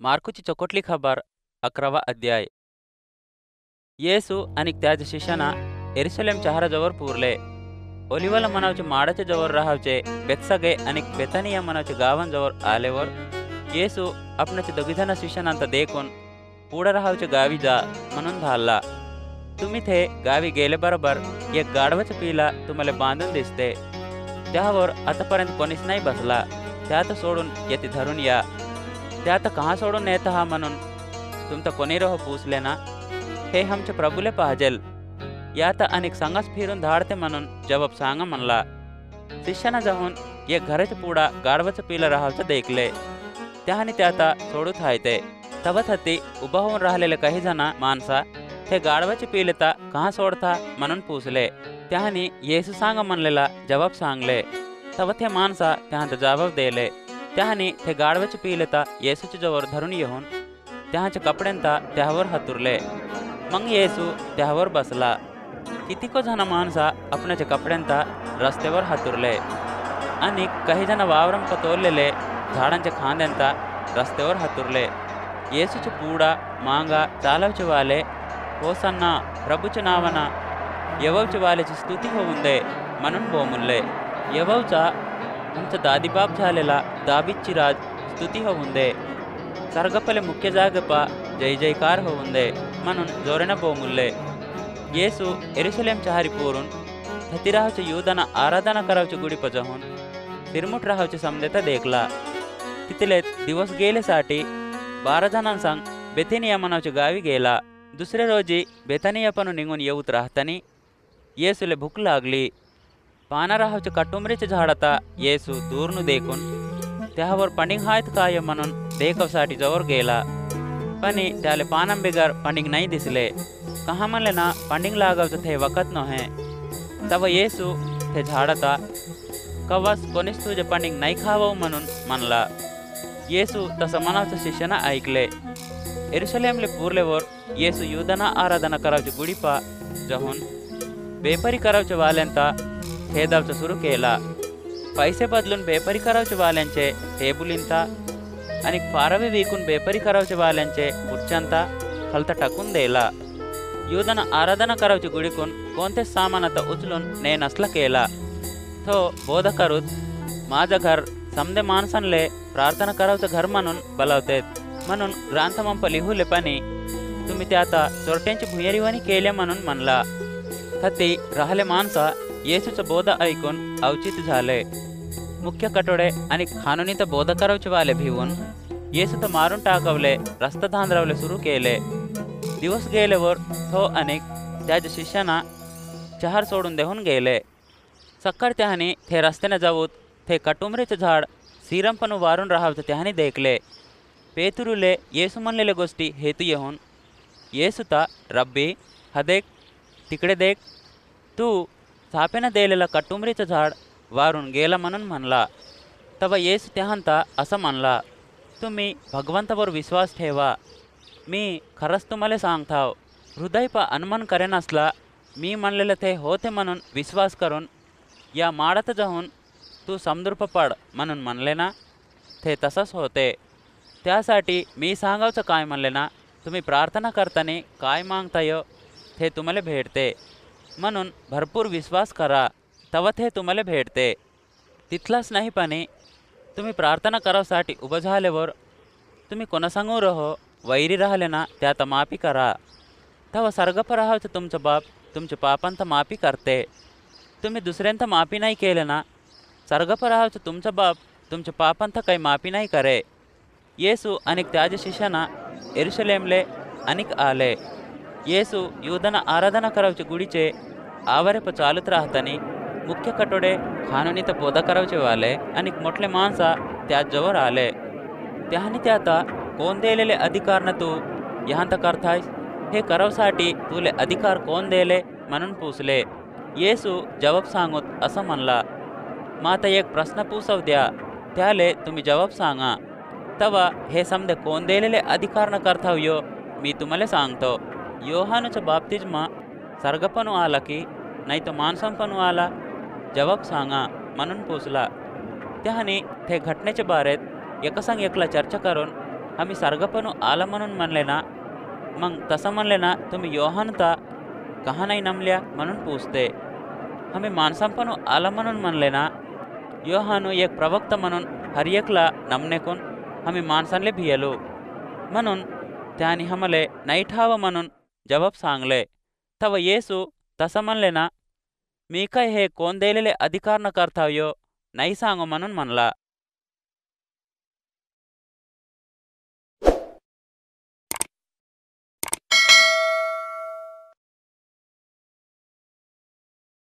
मार्कुची चौकटली खबर 11वा अध्याय. येसू आणि त्याच्या शिष्यांना एरुशलेम शहराजवळ पुरले. ओलिवला मनावचे माडाच्या जवळ राहावचे बेत्सगे आणि बेथानिया मनावचे गावांजवळ आल्यावर येसू आपणाचे दोघीजण शिष्यांना देखून पुढे राहावचे गावी जा म्हणून धाडला. तुम्ही ते गावी गेल्याबरोबर एक गाढवाचा पिला तुम्हाला बांधून दिसते. त्यावर आतापर्यंत कोणीच नाही बसला. त्यात सोडून येथे धरून या. त्यात कहा सोडून नेत हा म्हणून तुमचा कोणी रहो पूसले ना. हे आमच्या प्रभूले पाहजेल. यात अनेक संघास फिरून धाडते म्हणून जवाब सांगा म्हणला. शिष्याना जाऊन एक घराच्या पुढा गाढवाचं पिलं राहावचं देखले. त्याने त्याता सोडूत हायते. तवत हत्ती उभा होऊन राहिलेले काही जण माणसा ते गाढवाचे पिलेता कहा सोडता म्हणून पूसले. त्याने येसू सांगा म्हणलेला जवाब सांगले. तवत हे माणसा त्यात जवाब देले. त्याने ते गाढवाचे पिलेता येसूच्या जवळ धरून येऊन त्याच्या कपड्यांता त्यावर हातुरले. मग येसू त्यावर बसला. कितीको जण माणसा आपणाच्या कपड्यांता रस्त्यावर हातुरले आणि काही जण वावरम पतोरलेले झाडांच्या खांद्यांता रस्त्यावर हातुरले. येसूचे पूडा मांगा चालवचे वाले होसन्ना प्रभूच्या नावाना यववचे वाल्याची स्तुती होऊन दे म्हणून बोमुल्ले. यववचा आमचा दादीबाप झालेला दावीदची राज स्तुती होऊन दे. सर्गपले मुख्य जागपा जय जयकार होऊन दे म्हणून जोरेनं बोमुल्ले. येसू एरुशलेम शहरी पोरून थती राहावचे युदाना आराधना करावचे गुडी पजाहून तिरमुट राहावचे समदेता देखला. तिथले दिवस गेलेसाठी 12 जणांसंग बेथानिया मनावच्या गावी गेला. दुसऱ्या रोजी बेथानिया पण निघून येऊत राहतानी येसूले भूक लागली. पाना राहावच्या कटुंबरीच्या झाडाता येसू दूरनु देखून त्यावर पंडिंग हायत काय म्हणून देखवसाठी जवळ गेला. पण त्याले पानं बिगर पंडिंग नाही दिसले. कहा म्हणले ना पंडिंग लागावचं ते वकत नव्हे. तव येसू ते झाडाता कवास कोणीच तुझे पंडिंग नाही खावं म्हणून म्हणला. येसू तसं मनावचं शिष्यानं ऐकले. एरुशलेमले पुरल्यावर येसू युदाना आराधना करावची गुडीपा जाऊन बेपारी करावच्या वाल्यांता खेदावचं सुरू केला. पैसे बदलून बेपारी करावच्या वाल्यांचे टेबुलींता आणि फारवे विकून बेपारी करावच्या वाल्यांचे खुर्च्यांता खालता टाकून द्यायला. युदाना आराधना करावची गुडीकून कोणतेच सामान आता उचलून ने नसला केला. तो बोध करूत माझं घर समदे माणसांले प्रार्थना करावचं घर म्हणून बोलावतेत म्हणून ग्रंथमंप लिहुले पाणी तुम्ही ते आता चोरट्यांची भुयेरीवाणी केल्या म्हणून म्हणला. थती राहिले माणसा येसूचा बोध ऐकून अवचित झाले. मुख्य कटोडे आणि खानोनी तर बोध करावचे वाले भिवून येसू तर मारून टाकवले रस्ता धांदरावले सुरू केले. दिवस गेल्यावर तो अनेक त्याच्या शिष्यांना शहर सोडून देऊन गेले. सक्कर त्याने ते रस्त्याने जाऊत ते कटुंबरीचं झाड सिरंपणू वारून राहावचं त्याने देखले. पेतुरुले येसू म्हणलेल्या गोष्टी हेतू येऊन येसूता रब्बी हदेक तिकडे देख तू सापेनं दिलेलं कटुंबरीचं झाड वारून गेला म्हणून म्हणला. तेव्हा येसू त्याहंता असं म्हणला. तुम्ही भगवंतावर विश्वास ठेवा. मी खरंच तुम्हाला सांगताव हृदय पा अनुमान करेन असला मी म्हणलेलं ते होते म्हणून विश्वास करून या माडात जाऊन तू समुद्रप पड म्हणून म्हणले ना ते तसंच होते. त्यासाठी मी सांगावचं काय म्हणले ना तुम्ही प्रार्थना करताना काय मागताय ते तुम्हाला भेटते म्हणून भरपूर विश्वास करा तेव्हा ते तुम्हाला भेटते. तिथलाच नाही पाणी तुम्ही प्रार्थना करावसाठी उभं झाल्यावर तुम्ही कोणासंगू रहो वैरी राहिले ना त्यात माफी करा. तेव्हा सर्गप राहावचं तुमचं बाप तुमच्या पापांत माफी करते. तुम्ही दुसऱ्यांत माफी नाही केलं ना सर्गप राहावचं तुमचं बाप तुमच्या पापांत काही माफी नाही करे. येसू आणि त्याच्या शिष्यांना एरुशलेमले अनेक आले. येसू युदाना आराधना करावचे गुडीचे आवारेप चालत राहतानी मुख्य कटोडे खानोनी तर बोध करावचे वाले आणि मोठले माणसा त्यात जवळ आले. त्याने ते आता कोण दिलेले अधिकार न तू यहांत करतायस हे करावसाठी तुले अधिकार कोण दिले म्हणून पूसले. येसू जवाब सांगूत असं म्हणला. माता एक प्रश्न पूसव द्या त्याले तुम्ही जवाब सांगा. तवा हे समजे कोण दिलेले अधिकार न करताव यो मी तुम्हाला सांगतो. योहानचा बाप्तिस्मा सर्गपणू आला की नाही तो माणसांपणू आला जवाब सांगा म्हणून पूसला. त्याने ते घटनेच्या बारेत एकसंग एकला चर्चा करून आम्ही सारगं आलं म्हणून म्हणले ना. मग तसं म्हणले ना तुम्ही योहानता कहा नाही नमल्या म्हणून पूछते. आम्ही माणसांपणू आलं म्हणून म्हणले ना. योहानू एक प्रवक्ता म्हणून हर एकला नमनेकून आम्ही माणसांले भियलो म्हणून त्याने हमले नाही ठावं म्हणून जबाब सांगले. तव येसू तसं म्हणले ना. मी काय हे कोण दिलेले अधिकार न करताव यो नाही सांगो म्हणून म्हणला.